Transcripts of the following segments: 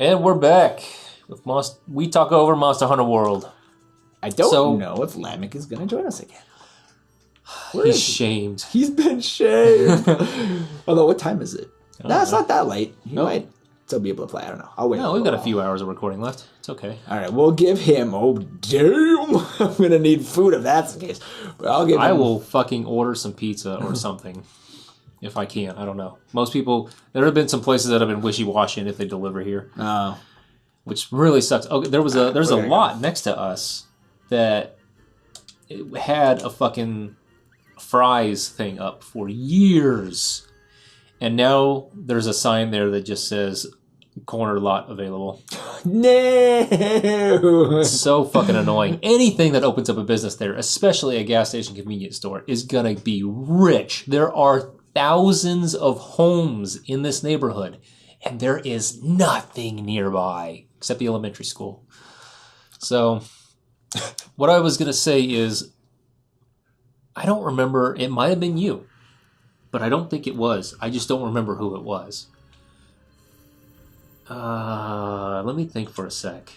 And we're back with We Talk Over Monster Hunter World. I don't know if Lamek is going to join us again. He's shamed. He's been shamed. Although, what time is it? No, it's not that late. He might still be able to play. I don't know. I'll wait. No, we've got a few hours of recording left. It's okay. All right, we'll give him... Oh, damn! I'm going to need food if that's the case. But I will fucking order some pizza or something. If I can, I don't know. Most people, there have been some places that have been wishy-washy if they deliver here. Oh. Which really sucks. Okay, there's a lot next to us that had a fucking fries thing up for years. And now there's a sign there that just says corner lot available. No! It's so fucking annoying. Anything that opens up a business there, especially a gas station convenience store, is gonna be rich. There are thousands of homes in this neighborhood, and there is nothing nearby except the elementary school. So, what I was going to say is, I don't remember, it might have been you, but I don't think it was. I just don't remember who it was. Let me think for a sec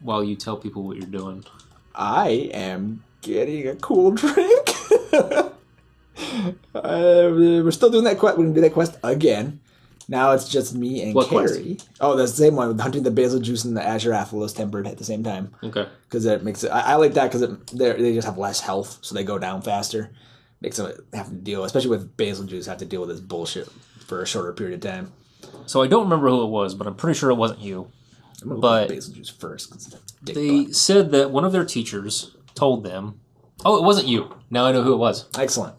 while you tell people what you're doing. I am getting a cool drink. We're still doing that quest. We're going to do that quest again. Now it's just me and Carrie. Quest? Oh, that's the same one. Hunting the basil juice and the Azure Athelos tempered at the same time. Okay. Because it makes it... I like that because they just have less health, so they go down faster. Makes them have to deal, especially with basil juice, have to deal with this bullshit for a shorter period of time. So I don't remember who it was, but I'm pretty sure it wasn't you. I'm going to look at basil juice first. They said that one of their teachers told them... Oh, it wasn't you. Now I know who it was. Excellent.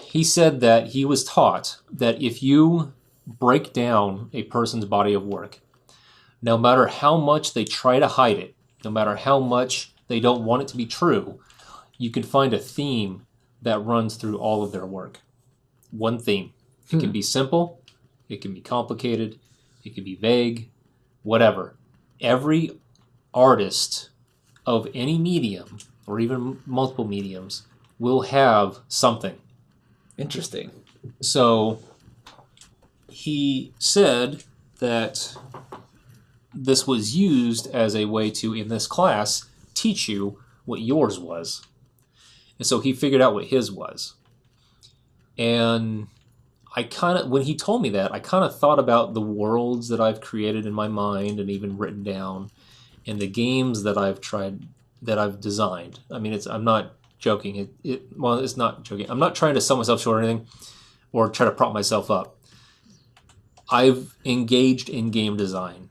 He said that he was taught that if you break down a person's body of work, no matter how much they try to hide it, no matter how much they don't want it to be true, you can find a theme that runs through all of their work. One theme. It can be simple, it can be complicated, it can be vague, whatever. Every artist of any medium, or even multiple mediums, will have something. Interesting. So he said that this was used as a way to, in this class, teach you what yours was. And so he figured out what his was. And when he told me that, I kind of thought about the worlds that I've created in my mind and even written down, and the games that I've designed. I mean, I'm not joking. It's not joking. I'm not trying to sell myself short or anything, or try to prop myself up. I've engaged in game design.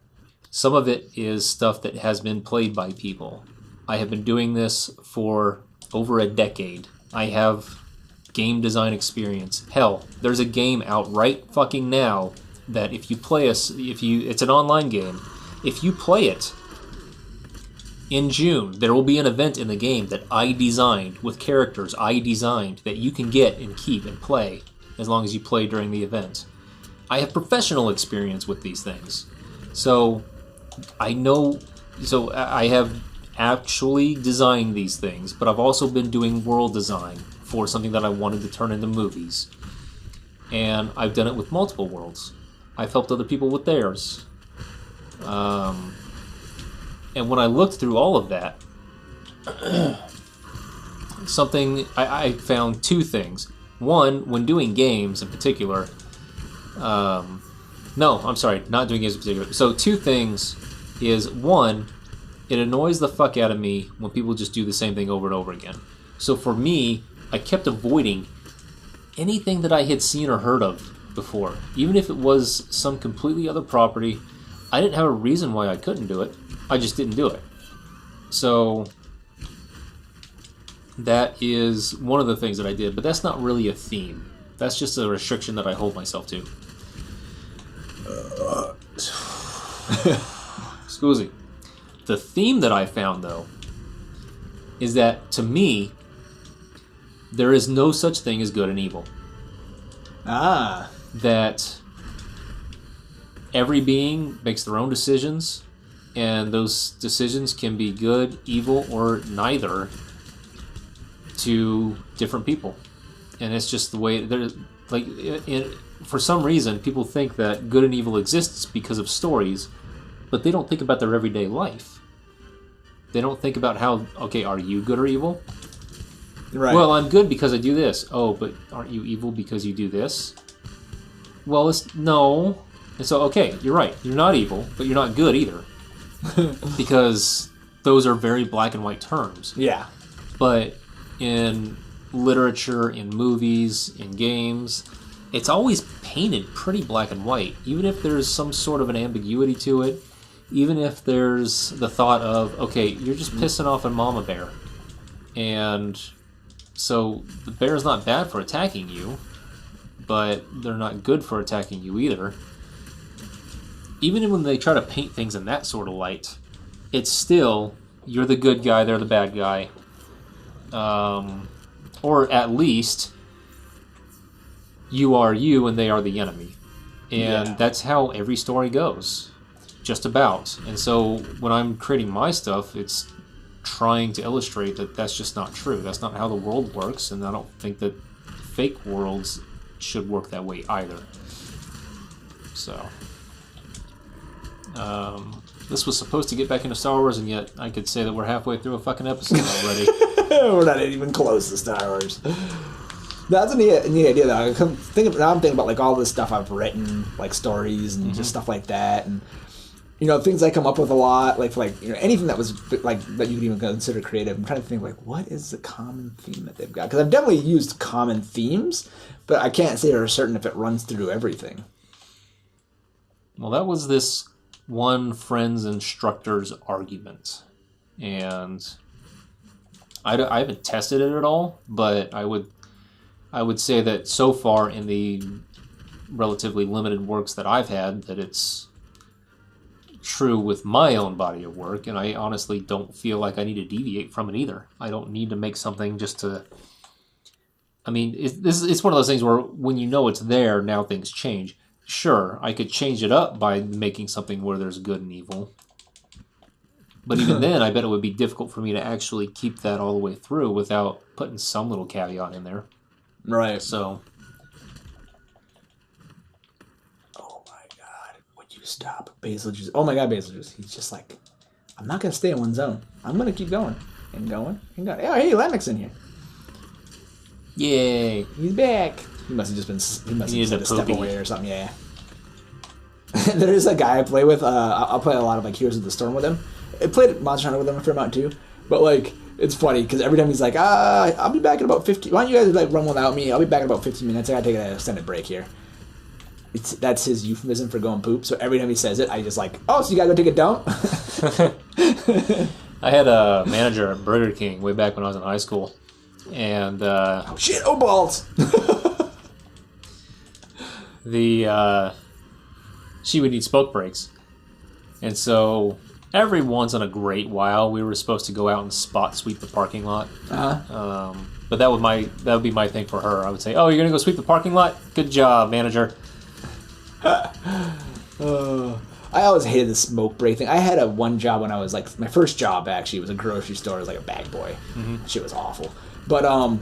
Some of it is stuff that has been played by people. I have been doing this for over a decade. I have game design experience. Hell, there's a game out right fucking now that if you play it's an online game. If you play it in June, there will be an event in the game that I designed with characters I designed that you can get and keep and play as long as you play during the event. I have professional experience with these things. So I have actually designed these things, but I've also been doing world design for something that I wanted to turn into movies. And I've done it with multiple worlds. I've helped other people with theirs. And when I looked through all of that, I found two things. One, when doing games in particular, no, I'm sorry, not doing games in particular. So two things is, one, it annoys the fuck out of me when people just do the same thing over and over again. So for me, I kept avoiding anything that I had seen or heard of before. Even if it was some completely other property, I didn't have a reason why I couldn't do it. I just didn't do it. So that is one of the things that I did, but that's not really a theme. That's just a restriction that I hold myself to. Excuse me. The theme that I found, though, is that, to me, there is no such thing as good and evil. That every being makes their own decisions, and those decisions can be good, evil, or neither to different people. And it's just the way they're like. for some reason, people think that good and evil exists because of stories, but they don't think about their everyday life. They don't think about how, okay, are you good or evil? Right. Well, I'm good because I do this. Oh, but aren't you evil because you do this? Well, no. And so, okay, you're right. You're not evil, but you're not good either. Because those are very black and white terms. Yeah. But in literature, in movies, in games, it's always painted pretty black and white. Even if there's some sort of an ambiguity to it, even if there's the thought of, okay, you're just pissing off a mama bear. And so the bear's not bad for attacking you, but they're not good for attacking you either. Even when they try to paint things in that sort of light, it's still, you're the good guy, they're the bad guy. Or at least, you are you and they are the enemy. And that's how every story goes. Just about. And so when I'm creating my stuff, it's trying to illustrate that that's just not true. That's not how the world works, and I don't think that fake worlds should work that way either. So, this was supposed to get back into Star Wars, and yet I could say that we're halfway through a fucking episode already. We're not even close to Star Wars. That's a neat idea, though. Now I'm thinking about like all this stuff I've written, like stories and just stuff like that, and things I come up with a lot, like anything that was like that you could even consider creative. I'm trying to think like what is the common theme that they've got, because I've definitely used common themes, but I can't say for certain if it runs through everything. Well, that was this one friend's instructor's argument, and I haven't tested it at all, but I would say that so far in the relatively limited works that I've had, that it's true with my own body of work, and I honestly don't feel like I need to deviate from it either. I don't need to make something just to... I mean, it's one of those things where when you know it's there, now things change. Sure, I could change it up by making something where there's good and evil. But even then, I bet it would be difficult for me to actually keep that all the way through without putting some little caveat in there. Right. So... Stop. Basil juice. Oh my god, basil juice. He's just like, I'm not going to stay in one zone. I'm going to keep going. And going. And going. Oh, hey, Lamek's in here. Yay. He's back. He must have just been, he must have just a step away or something, yeah. There's a guy I play with. I'll play a lot of like Heroes of the Storm with him. I played Monster Hunter with him a fair amount too. But like, it's funny because every time he's like, I'll be back in about 50. Why don't you guys like run without me? I'll be back in about 15 minutes. I got to take an extended break here. That's his euphemism for going poop. So every time he says it, I just like, oh, so you gotta go take a dump? I had a manager at Burger King way back when I was in high school. And, oh, shit, oh, balls! She would need smoke breaks. And so every once in a great while, we were supposed to go out and spot sweep the parking lot. Uh-huh. But that would be my thing for her. I would say, oh, you're gonna go sweep the parking lot? Good job, manager. I always hated the smoke break thing. I had one job when I was like, my first job actually was a grocery store. I was like a bag boy. Mm-hmm. Shit was awful. But I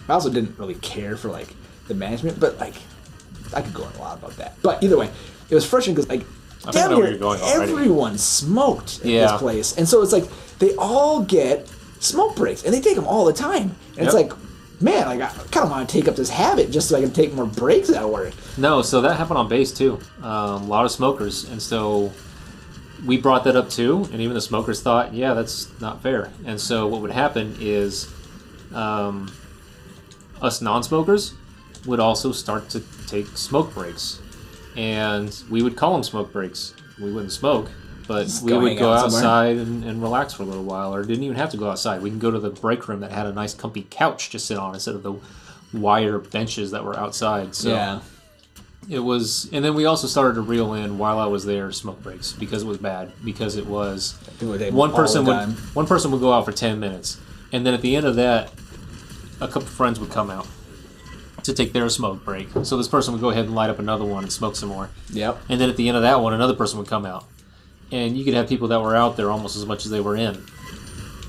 also didn't really care for like the management. But like, I could go on a lot about that. But either way, it was frustrating because like, damn near everyone smoked in this place, and so it's like they all get smoke breaks, and they take them all the time. And it's like, man, like I kind of want to take up this habit just so I can take more breaks at work. No, so that happened on base too. A lot of smokers, and so we brought that up too. And even the smokers thought, yeah, that's not fair. And so what would happen is, us non-smokers would also start to take smoke breaks, and we would call them smoke breaks. We wouldn't smoke. But we would go outside and relax for a little while, or didn't even have to go outside. We can go to the break room that had a nice comfy couch to sit on instead of the wire benches that were outside. So it was, and then we also started to reel in while I was there smoke breaks because it was bad. Because it was one person would go out for 10 minutes, and then at the end of that, a couple friends would come out to take their smoke break. So this person would go ahead and light up another one and smoke some more. Yep. And then at the end of that one, another person would come out. And you could have people that were out there almost as much as they were in.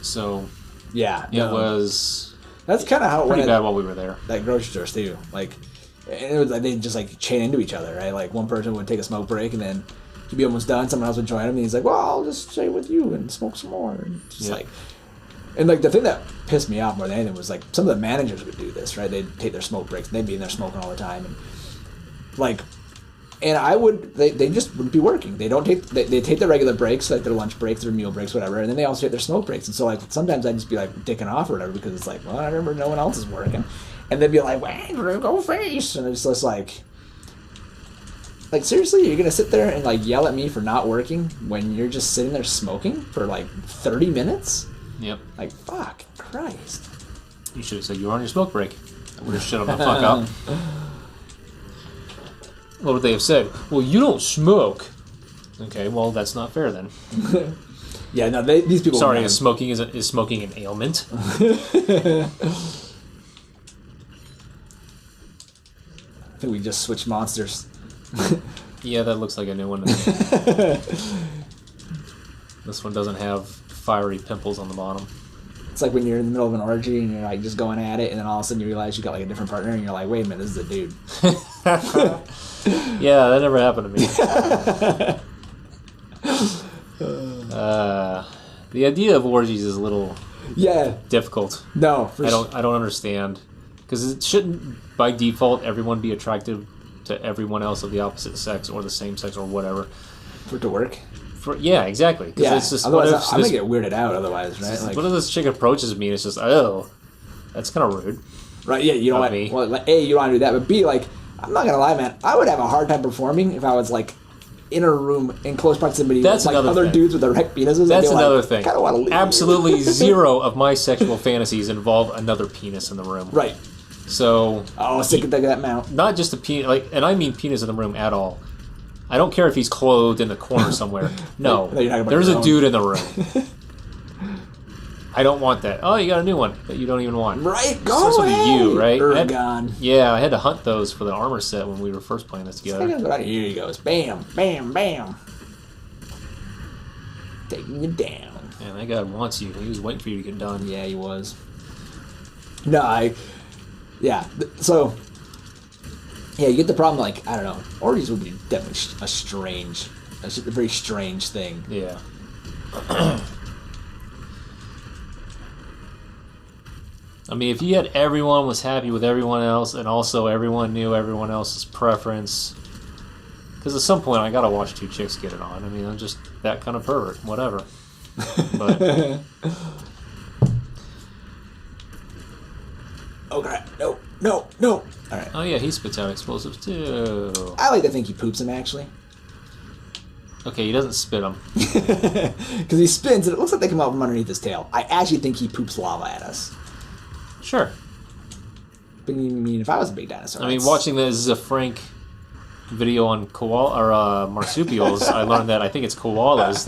So, it was that's kind of how it pretty went bad while we were there. That grocery store too. Like, And it was like they just like chain into each other, right? Like one person would take a smoke break and then he'd be almost done. Someone else would join him, and he's like, "Well, I'll just stay with you and smoke some more." And just like, and like the thing that pissed me off more than anything was like some of the managers would do this, right? They'd take their smoke breaks and they'd be in there smoking all the time, and like, and they just wouldn't be working. They take their regular breaks, like their lunch breaks, their meal breaks, whatever, and then they also take their smoke breaks. And so like sometimes I'd just be like dicking off or whatever because it's like, well, I remember no one else is working. And they'd be like, "Wait, go face!" And it's just like seriously, you're gonna sit there and like yell at me for not working when you're just sitting there smoking for like 30 minutes? Yep. Like, fuck, Christ. You should have said you were on your smoke break. I would have shut them the fuck up. What would they have said? Well, you don't smoke. Okay, well that's not fair then. Yeah, no, these people. Sorry, is smoking an ailment? I think we just switched monsters. Yeah, that looks like a new one. This one doesn't have fiery pimples on the bottom. It's like when you're in the middle of an orgy and you're like just going at it, and then all of a sudden you realize you got like a different partner, and you're like, "Wait a minute, this is a dude." Yeah, that never happened to me. The idea of orgies is a little difficult. No, I don't understand. Because it shouldn't, by default, everyone be attracted to everyone else of the opposite sex or the same sex or whatever. For it to work? Yeah, exactly. Yeah, it's just, otherwise I'm going to get weirded out otherwise, right? Like, what if this chick approaches me and it's just, oh, that's kind of rude. Right, yeah, you don't want me. Well, like, A, you don't want to do that, but B, like, I'm not going to lie, man, I would have a hard time performing if I was, like, in a room in close proximity with like other dudes with erect penises. That's another thing. I kind of want to leave. Absolutely zero of my sexual fantasies involve another penis in the room. Right. So sick of that mount. Not just a penis, like, and I mean penis in the room at all. I don't care if he's clothed in the corner somewhere. No, there's a dude in the room. I don't want that. Oh, you got a new one that you don't even want. Right, go away. You, right? Ergon. Yeah, I had to hunt those for the armor set when we were first playing this together. Here he goes. Bam, bam, bam. Taking you down. Man, that guy wants you. He was waiting for you to get done. Yeah, he was. No, yeah, so, yeah, you get the problem, like, I don't know, orgies would be definitely a very strange thing. Yeah. I mean, if you had everyone was happy with everyone else, and also everyone knew everyone else's preference, because at some point I gotta watch two chicks get it on. I mean, I'm just that kind of pervert, whatever. But... Oh, crap. No. All right. Oh, yeah, he spits out explosives, too. I like to think he poops them, actually. Okay, he doesn't spit them. Because he spins, and it looks like they come out from underneath his tail. I actually think he poops lava at us. Sure. But I mean, if I was a big dinosaur... I mean, watching this is a Frank video on marsupials, I learned that I think it's koalas.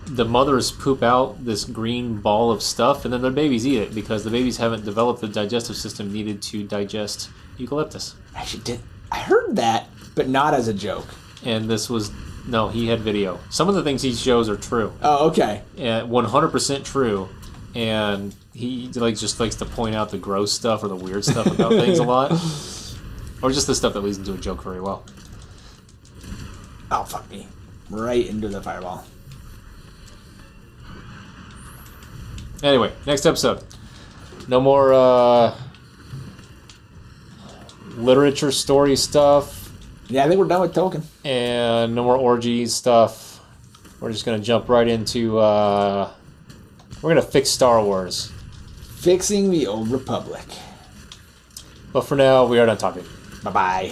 The mothers poop out this green ball of stuff, and then their babies eat it because the babies haven't developed the digestive system needed to digest eucalyptus. Actually, I heard that, but not as a joke. And he had video. Some of the things he shows are true. Oh, okay. 100% true. And he just likes to point out the gross stuff or the weird stuff about things a lot. Or just the stuff that leads into a joke very well. Oh, fuck me. Right into the fireball. Anyway, next episode. No more literature story stuff. Yeah, I think we're done with Tolkien. And no more orgies stuff. We're just going to jump right into... we're going to fix Star Wars. Fixing the Old Republic. But for now, we are done talking. Bye-bye.